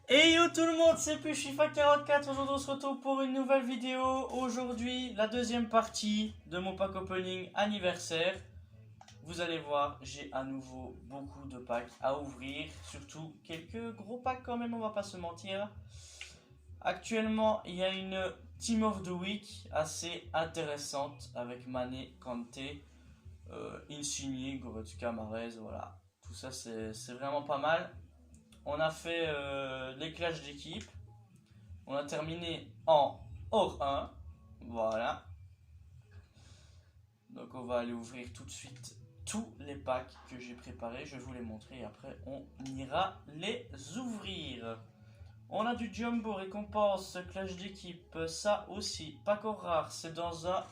Hey yo tout le monde, c'est Pushifa44. Aujourd'hui on se retrouve pour une nouvelle vidéo. Aujourd'hui, la deuxième partie de mon pack opening anniversaire. Vous allez voir, j'ai à nouveau beaucoup de packs à ouvrir. Surtout quelques gros packs quand même, on va pas se mentir. Actuellement, il y a une Team of the Week assez intéressante avec Mané, Kanté, Insigne, Goretzka, Mahrez, voilà. Tout ça c'est vraiment pas mal. On a fait les clashs d'équipe. On a terminé en hors 1. Voilà. Donc on va aller ouvrir tout de suite tous les packs que j'ai préparés. Je vais vous les montrer et après on ira les ouvrir. On a du jumbo récompense clash d'équipe. Ça aussi. Pack rare. C'est dans un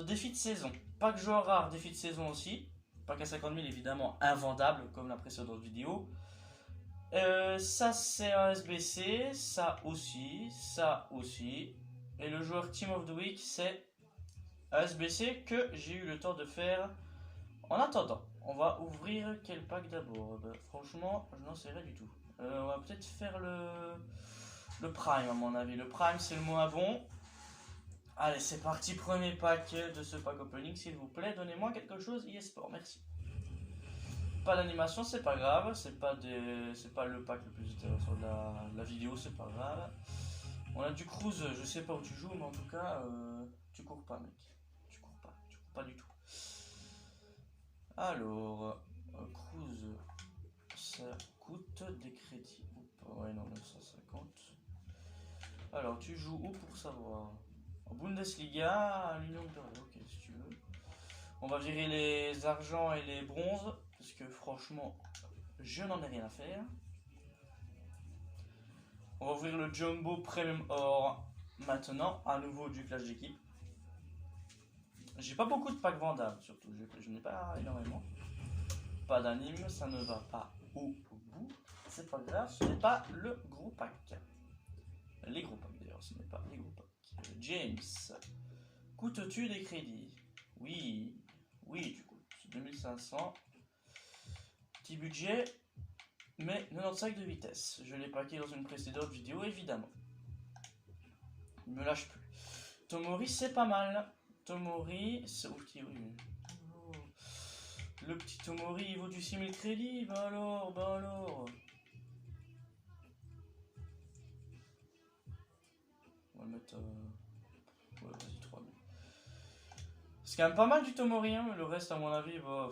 défi de saison. Pack joueur rare, défi de saison aussi. Pack à 50 000 évidemment invendable comme la précédente vidéo. Ça c'est un SBC, ça aussi, ça aussi. Et le joueur Team of the Week c'est un SBC que j'ai eu le temps de faire. En attendant, on va ouvrir quel pack d'abord. Franchement, je n'en sais rien du tout. On va peut-être faire le Prime à mon avis. Le Prime c'est le moins bon. Allez, c'est parti, premier pack de ce pack opening, s'il vous plaît. Donnez-moi quelque chose, eSport, merci. Pas d'animation, c'est pas grave, c'est pas le pack le plus intéressant de la vidéo, c'est pas grave. On a du cruise, je sais pas où tu joues, mais en tout cas, tu cours pas, mec. Tu cours pas du tout. Alors, cruise, ça coûte des crédits ou pas? Ouais, non, 950. Alors, tu joues où pour savoir? En Bundesliga, à l'Union de Berlin, ok, si tu veux. On va virer les argents et les bronzes, parce que franchement, je n'en ai rien à faire. On va ouvrir le Jumbo Premium Or maintenant, à nouveau du clash d'équipe. J'ai pas beaucoup de packs vendables, surtout, je n'ai pas énormément. Pas d'anime, ça ne va pas au bout. C'est pas grave, ce n'est pas le gros pack. Les gros packs d'ailleurs, ce n'est pas les gros packs. James, coûtes-tu des crédits? Oui, oui, tu coûtes 2500. Petit budget, mais 95 de vitesse. Je l'ai packé dans une précédente vidéo, évidemment. Il me lâche plus. Tomori, c'est pas mal. Tomori, c'est... oui. Oh. Le petit Tomori, il vaut du 6000 crédits. Bah alors, bah alors. On va le mettre... Ouais, vas-y, 3000. C'est quand même pas mal du Tomori, hein, mais le reste, à mon avis, bah...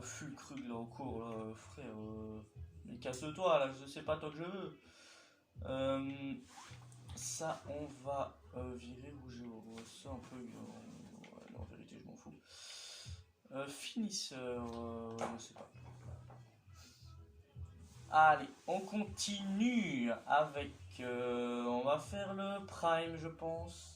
Full Krug, là, au cours, là, frère. Mais casse-toi, là, je sais pas toi que je veux. Ça, on va virer rouge et oro. Ça, un peu... ouais, non, en vérité, je m'en fous. Finisseur, je sais pas. Allez, on continue avec... on va faire le Prime, je pense.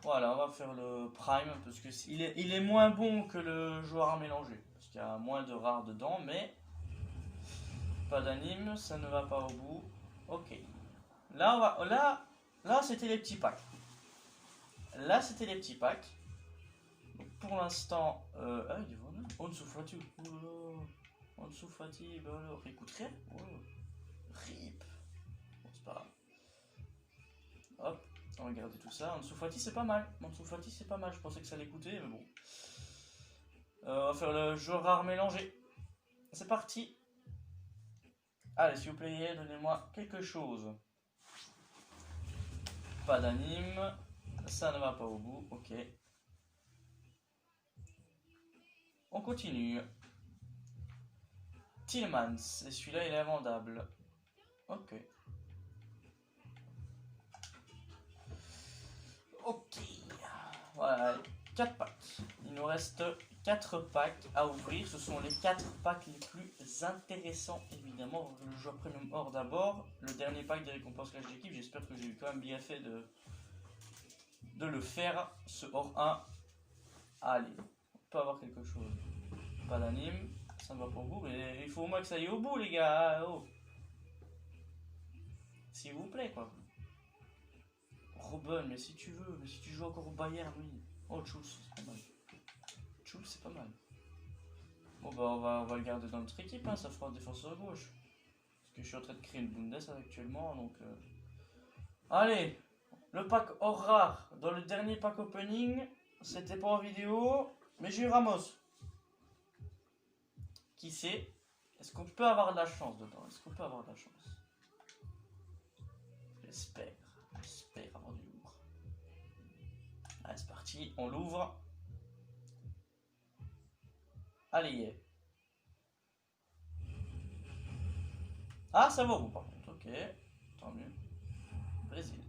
Voilà, on va faire le Prime, parce que il est moins bon que le joueur à mélanger. Parce qu'il y a moins de rares dedans, mais... Pas d'anime, ça ne va pas au bout. Ok. Là, là c'était les petits packs. Là, c'était les petits packs. Donc, pour l'instant... ah, il est vendu. Ansu Fati. Ansu Fati, bah alors, il coûte rien. Oh. RIP. Bon, c'est pas grave. Hop, on va regarder tout ça. Ansu Fati, c'est pas mal. Ansu Fati, c'est pas mal. Je pensais que ça allait coûter, mais bon. On va faire le joueur rare mélangé. C'est parti. Allez, s'il vous plaît, donnez-moi quelque chose. Pas d'anime. Ça ne va pas au bout. Ok. On continue. Tillmans. Et celui-là, il est invendable. Ok. Ok. Voilà, 4 packs. Il nous reste 4 packs à ouvrir. Ce sont les 4 packs les plus intéressants, évidemment. Le joueur premium or d'abord. Le dernier pack des récompenses clash d'équipe. J'espère que j'ai eu quand même bien fait de le faire. Ce or 1. Allez, on peut avoir quelque chose. Pas d'anime. Ça ne va pas au bout. Mais il faut au moins que ça aille au bout, les gars. Oh. S'il vous plaît, quoi. Robben, mais si tu veux. Mais si tu joues encore au Bayern, oui. Oh, Schultz, c'est pas mal. Schultz, c'est pas mal. Bon, bah, on va le garder dans notre équipe, hein, ça fera un défenseur gauche. Parce que je suis en train de créer une Bundes actuellement, donc... Allez, le pack hors rare. Dans le dernier pack opening, c'était pas en vidéo, mais j'ai eu Ramos. Qui sait? Est-ce qu'on peut avoir de la chance dedans? Est-ce qu'on peut avoir de la chance? J'espère avoir du lourd. Allez, c'est parti, on l'ouvre. Allez. Ah, ça va au bout par contre, ok. Tant mieux. Brésil.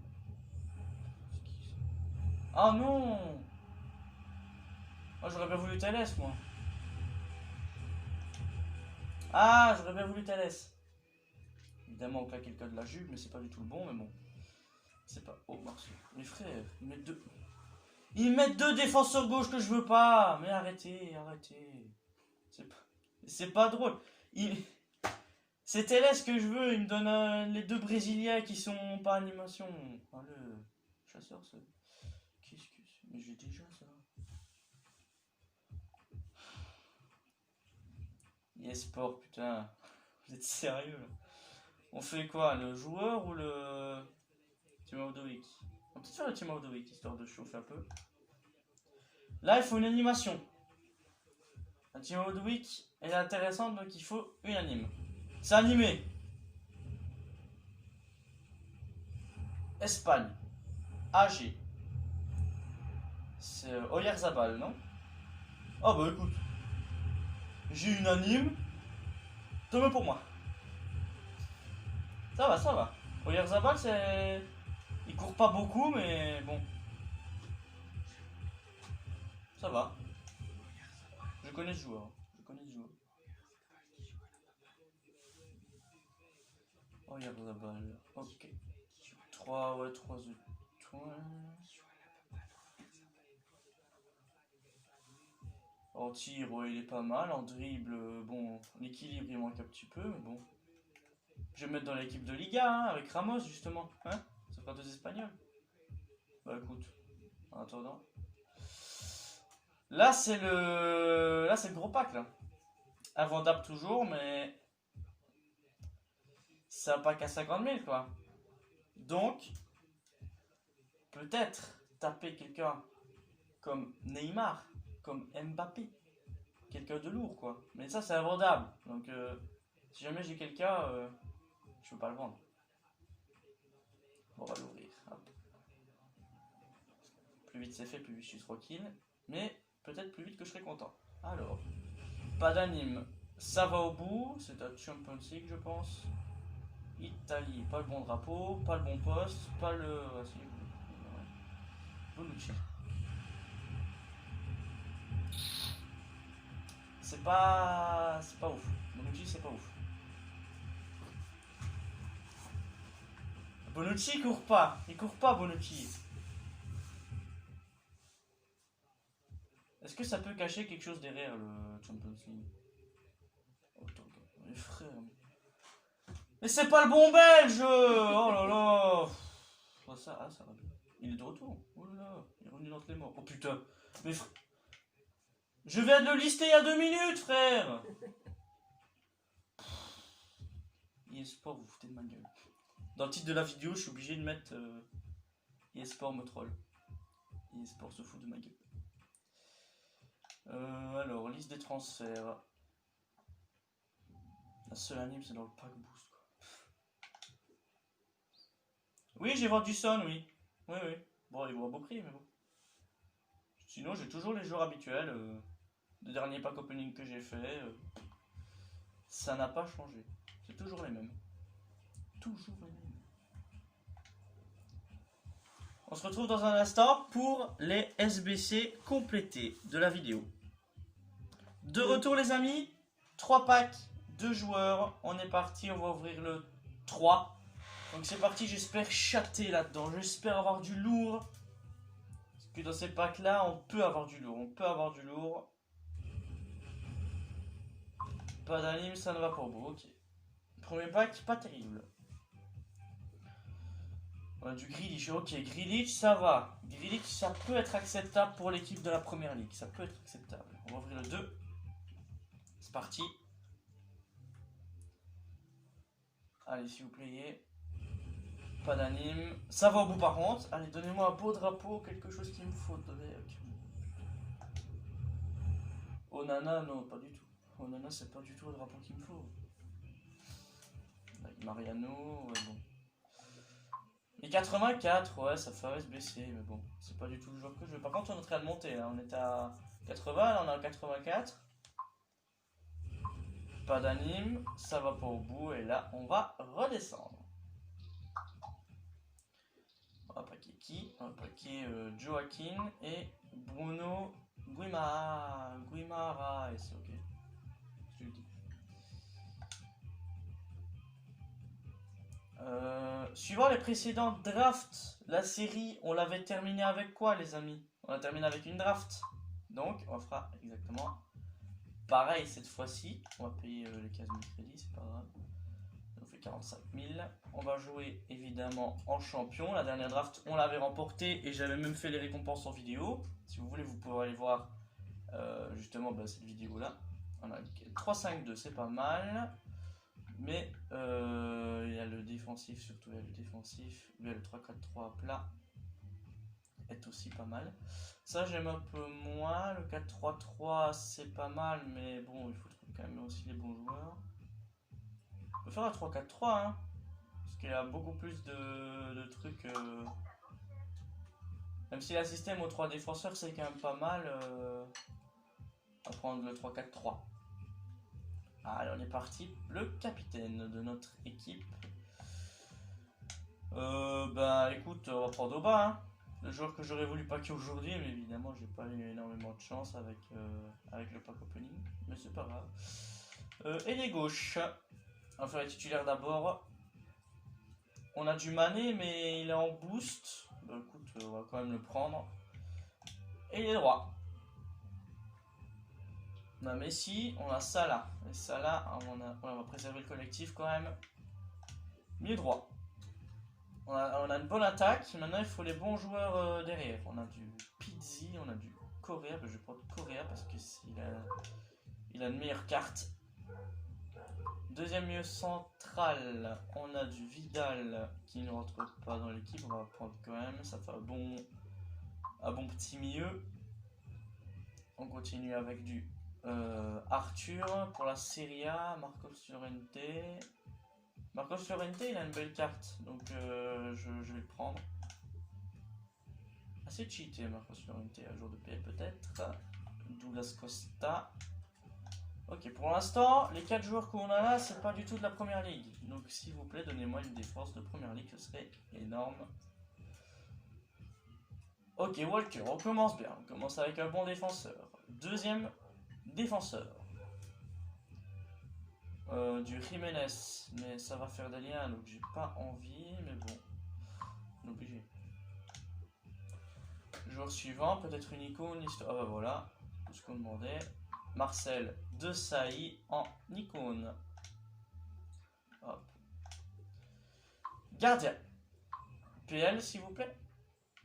Ah non! Moi j'aurais bien voulu Thalès, moi. Ah, j'aurais bien voulu Thalès. Évidemment, on claque le code de la jupe, mais c'est pas du tout le bon, mais bon. C'est pas. Oh, merci. Mes frères, ils mettent deux. Ils mettent deux défenseurs gauche que je veux pas! Mais arrêtez. C'est pas drôle. C'est Thalès que je veux, il me donne les deux Brésiliens qui sont pas animation. Ah, le chasseur, ça. Qu'est-ce que c'est? Mais j'ai déjà ça. eSport, putain. Vous êtes sérieux là? On fait quoi? Le joueur ou le Team of the Week? On peut peut-être faire le Team of the Week, histoire de chauffer un peu. Là, il faut une animation. La Team of the Week est intéressante, donc il faut une anime. C'est animé. Espagne. AG. C'est Oyarzabal, non? Ah bah écoute. J'ai une anime. Tant mieux pour moi. Ça va. Oyarzabal, c'est... Il court pas beaucoup, mais bon. Ça va. Je connais ce joueur. Oyarzabal. Ok. 3 étoiles. En tir, ouais, il est pas mal. En dribble, bon, l'équilibre il manque un petit peu, mais bon. Je vais me mettre dans l'équipe de Liga, hein, avec Ramos justement. Hein? Ça fera deux Espagnols. Bah écoute, en attendant. Là c'est le gros pack là. Invendable toujours, mais c'est un pack à 50 000 quoi. Donc, peut-être taper quelqu'un comme Neymar, comme Mbappé. Quelqu'un de lourd quoi. Mais ça c'est invendable. Donc si jamais j'ai quelqu'un, je peux pas le vendre. Bon, on va l'ouvrir. Hop. Plus vite c'est fait, plus vite je suis tranquille. Mais peut-être plus vite que je serai content. Alors, pas d'anime. Ça va au bout. C'est un Champions League je pense. Italie, pas le bon drapeau, pas le bon poste, pas le... Ah, si. Bonucci. C'est pas ouf. Bonucci c'est pas ouf. Bonucci il court pas Bonucci. Est-ce que ça peut cacher quelque chose derrière le Champions League? Oh, mes frères. Mais c'est pas le bon belge! Oh là là! Oh, ça va bien. Il est de retour. Oh là là, il est revenu entre les morts. Oh putain. Mais je viens de le lister il y a 2 minutes, frère! eSport, vous foutez de ma gueule. Dans le titre de la vidéo, je suis obligé de mettre eSport me troll. eSport se fout de ma gueule. Alors, liste des transferts. La seule anime, c'est dans le pack boost. Quoi. Oui, j'ai vendu Son, oui. Oui. Bon, il vaut un beau prix, mais bon. Sinon, j'ai toujours les joueurs habituels. Le dernier pack opening que j'ai fait, ça n'a pas changé. C'est toujours les mêmes. On se retrouve dans un instant pour les SBC complétés de la vidéo. De retour les amis, 3 packs, 2 joueurs, on est parti, on va ouvrir le 3. Donc c'est parti, j'espère chatter là-dedans, j'espère avoir du lourd. Parce que dans ces packs là, on peut avoir du lourd, Pas d'anime, ça ne va pas au bout, ok. Premier pack, pas terrible. On a du Grealish, ok, Grealish ça va. Grealish ça peut être acceptable pour l'équipe de la première ligue, ça peut être acceptable. On va ouvrir le 2. C'est parti. Allez, s'il vous plaît. Pas d'anime. Ça va au bout par contre. Allez, donnez-moi un beau drapeau, quelque chose qu'il me faudrait. Okay. Onana, non, pas du tout. Onana, c'est pas du tout le drapeau qu'il me faut. Avec Mariano, ouais, bon. Et 84, ouais, ça ferait se baisser, mais bon, c'est pas du tout le joueur que je veux. Par contre, on est en train de monter, là. On est à 80, là on est à 84. Pas d'anime, ça va pas au bout, et là, on va redescendre. On va paquer qui? On va paquer Joaquin et Bruno Guimara, c'est ok. Je le dis. Suivant les précédentes drafts, la série, on l'avait terminée avec quoi, les amis? On l'a terminé avec une draft. Donc, on fera exactement pareil cette fois-ci. On va payer les 15 000 crédits, c'est pas grave. Ça nous fait 45 000. On va jouer évidemment en champion. La dernière draft, on l'avait remportée et j'avais même fait les récompenses en vidéo. Si vous voulez, vous pouvez aller voir justement cette vidéo-là. On a 3-5-2, c'est pas mal. Mais il y a le défensif, surtout il y a le défensif. Il y a le 3-4-3 plat. Est aussi pas mal. Ça j'aime un peu moins. Le 4-3-3 c'est pas mal, mais bon, il faut trouver quand même aussi les bons joueurs. On peut faire un 3-4-3, hein, parce qu'il y a beaucoup plus de trucs. Même si la système aux 3 défenseurs c'est quand même pas mal, à prendre le 3-4-3. Allez, on est parti. Le capitaine de notre équipe. Bah écoute, on va prendre Oba, hein. Le joueur que j'aurais voulu packer aujourd'hui, mais évidemment j'ai pas eu énormément de chance avec le pack opening, mais c'est pas grave. Et les gauches, on va faire les titulaires d'abord. On a du Mané, mais il est en boost. Bah écoute, on va quand même le prendre. Et les droits. On a Messi, on a Salah. Et Salah, on va préserver le collectif quand même. Milieu droit. On a une bonne attaque. Maintenant, il faut les bons joueurs derrière. On a du Pizzi, on a du Correa. Ben, je vais prendre Correa parce qu'il a une meilleure carte. Deuxième milieu central, on a du Vidal qui ne rentre pas dans l'équipe. On va prendre quand même. Ça fait un bon petit milieu. On continue avec du Arthur pour la Serie A. Marcos Llorente. Marcos Llorente, il a une belle carte, donc je vais le prendre. Assez cheaté, Marcos Llorente, à jour de paix peut-être. Douglas Costa. Ok, pour l'instant, les 4 joueurs qu'on a là, c'est pas du tout de la première ligue. Donc s'il vous plaît, donnez-moi une défense de première ligue, ce serait énorme. Ok, Walker, on commence bien. On commence avec un bon défenseur. Deuxième défenseur. Du Jiménez, mais ça va faire des liens, donc j'ai pas envie, mais bon, on est obligé. Joueur suivant, peut-être une icône, histoire. Ah bah voilà, tout ce qu'on demandait. Marcel Desailly en icône. Hop. Gardien. PL s'il vous plaît.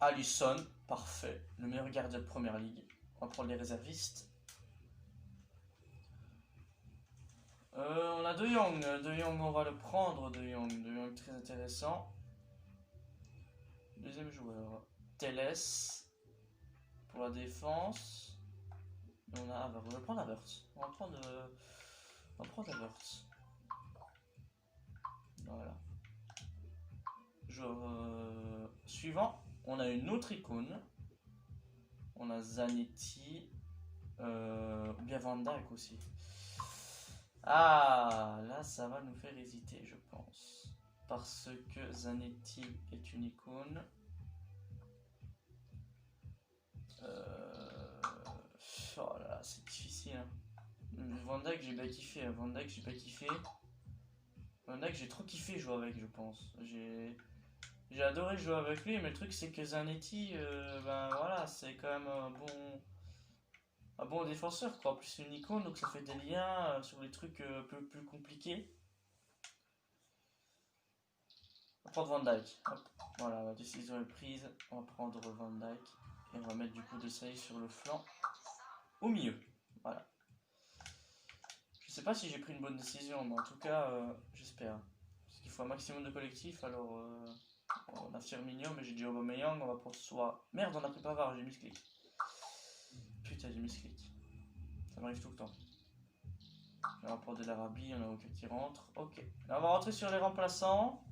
Alisson, parfait. Le meilleur gardien de première ligue. On va prendre les réservistes. On a De Jong. De Jong, on va le prendre. De Jong très intéressant. Deuxième joueur. Teles. Pour la défense. Et on a Havertz. On va prendre Havertz. On va prendre Havertz. Voilà. Joueur suivant. On a une autre icône. On a Zanetti. Ou bien Van Dijk aussi. Ah, là ça va nous faire hésiter, je pense. Parce que Zanetti est une icône. Oh là là, c'est difficile. Hein. Van Dijk, j'ai pas kiffé. Van Dijk, j'ai pas kiffé. Van Dijk, j'ai trop kiffé jouer avec, je pense. J'ai adoré jouer avec lui, mais le truc c'est que Zanetti, ben voilà, c'est quand même un bon défenseur, quoi. En plus, c'est une icône, donc ça fait des liens sur les trucs un peu plus compliqués. On va prendre Van Dijk. Hop. Voilà, la décision est prise. On va prendre Van Dijk. Et on va mettre du coup de Saï sur le flanc. Au milieu. Voilà. Je sais pas si j'ai pris une bonne décision, mais en tout cas, j'espère. Parce qu'il faut un maximum de collectifs. Alors, on a Firmino, mais j'ai dit Aubameyang. On va pour soi. Merde, on a pris Pavard, j'ai misclick. Putain, j'ai misclick. Ça m'arrive tout le temps. On va prendre de l'Arabie, on a aucun qui rentre. Ok. Là, on va rentrer sur les remplaçants.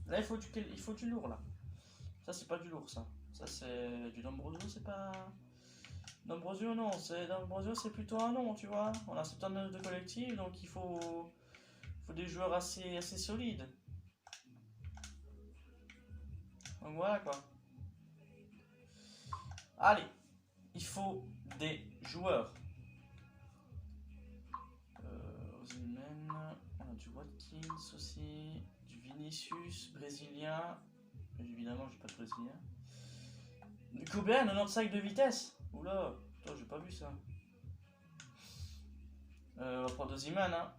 Là, il faut du lourd, là. Ça, c'est pas du lourd, ça. Ça, c'est du D'Ambrosio, c'est pas... D'Ambrosio, non. D'Ambrosio, c'est plutôt un nom, tu vois. On a 79 de collectif, donc il faut des joueurs assez solides. Donc voilà, quoi. Allez. Il faut des joueurs. Osimhen, on a du Watkins aussi, du Vinicius, brésilien. Évidemment, j'ai pas de brésilien. Coubert, 95 de vitesse. Oula, toi, j'ai pas vu ça. On va prendre Osimhen, hein.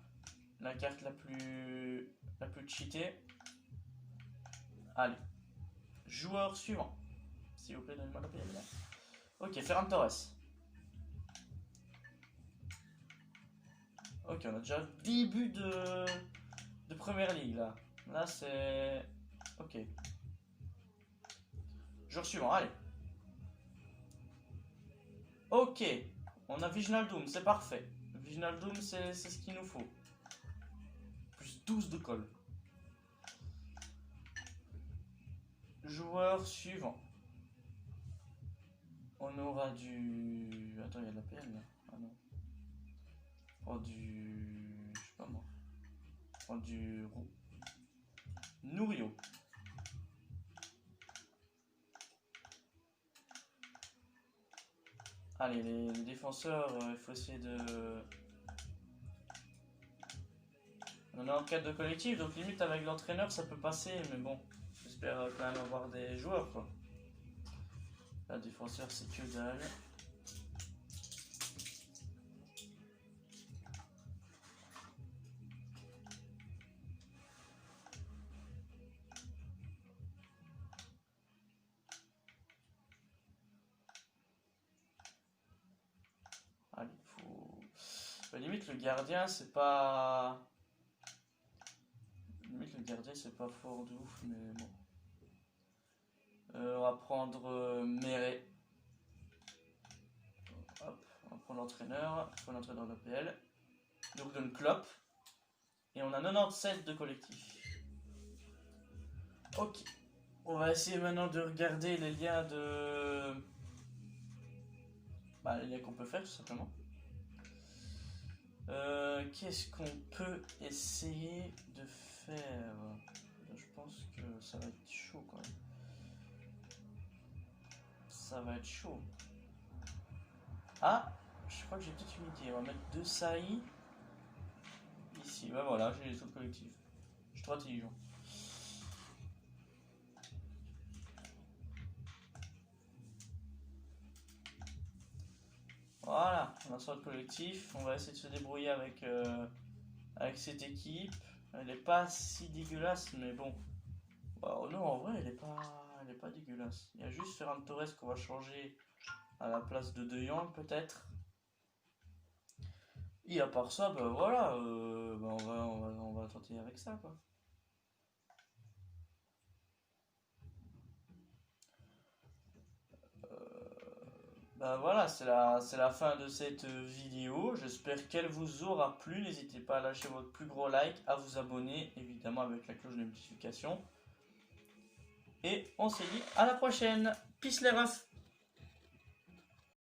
La carte la plus cheatée. Allez. Joueur suivant. S'il vous plaît, donnez-moi la PL. Ok, Ferran Torres. Ok, on a déjà 10 buts de première ligue là. Là c'est... Ok. Joueur suivant, allez. Ok. On a Wijnaldum, c'est parfait. Wijnaldum, c'est ce qu'il nous faut. Plus 12 de colle. Joueur suivant. On aura du... Attends, il y a de la PL là. Ah non. Oh, du... Je sais pas moi. Oh, du... Nourio. Allez, les défenseurs, il faut essayer de... On a un cadre de collectif, donc limite avec l'entraîneur ça peut passer, mais bon, j'espère quand même avoir des joueurs quoi. La défenseur c'est que dalle. Allez, faut... Bah, limite le gardien c'est pas... Limite le gardien c'est pas fort de ouf, mais bon. On va prendre Meret. Hop, on va prendre l'entraîneur. Il faut l'entraîneur de l'APL. Jürgen Klopp. Et on a 97 de collectif. Ok. On va essayer maintenant de regarder les liens de... Bah, les liens qu'on peut faire tout simplement. Qu'est-ce qu'on peut essayer de faire? Je pense que ça va être chaud quand même. Ça va être chaud. Ah, je crois que j'ai peut-être une idée. On va mettre 2 Saï ici. Ouais, voilà, j'ai les autres collectifs. Je suis trop intelligent. Voilà, on a sorti le collectif. On va essayer de se débrouiller avec cette équipe. Elle n'est pas si dégueulasse, mais bon. Bah, non, en vrai, elle est pas dégueulasse. Il y a juste Ferran Torres qu'on va changer à la place de De Jong, peut-être. Et à part ça, bah voilà, bah, on va tenter avec ça, quoi. Bah voilà, c'est la fin de cette vidéo. J'espère qu'elle vous aura plu. N'hésitez pas à lâcher votre plus gros like, à vous abonner, évidemment avec la cloche de notification. Et on se dit à la prochaine. Peace les refs.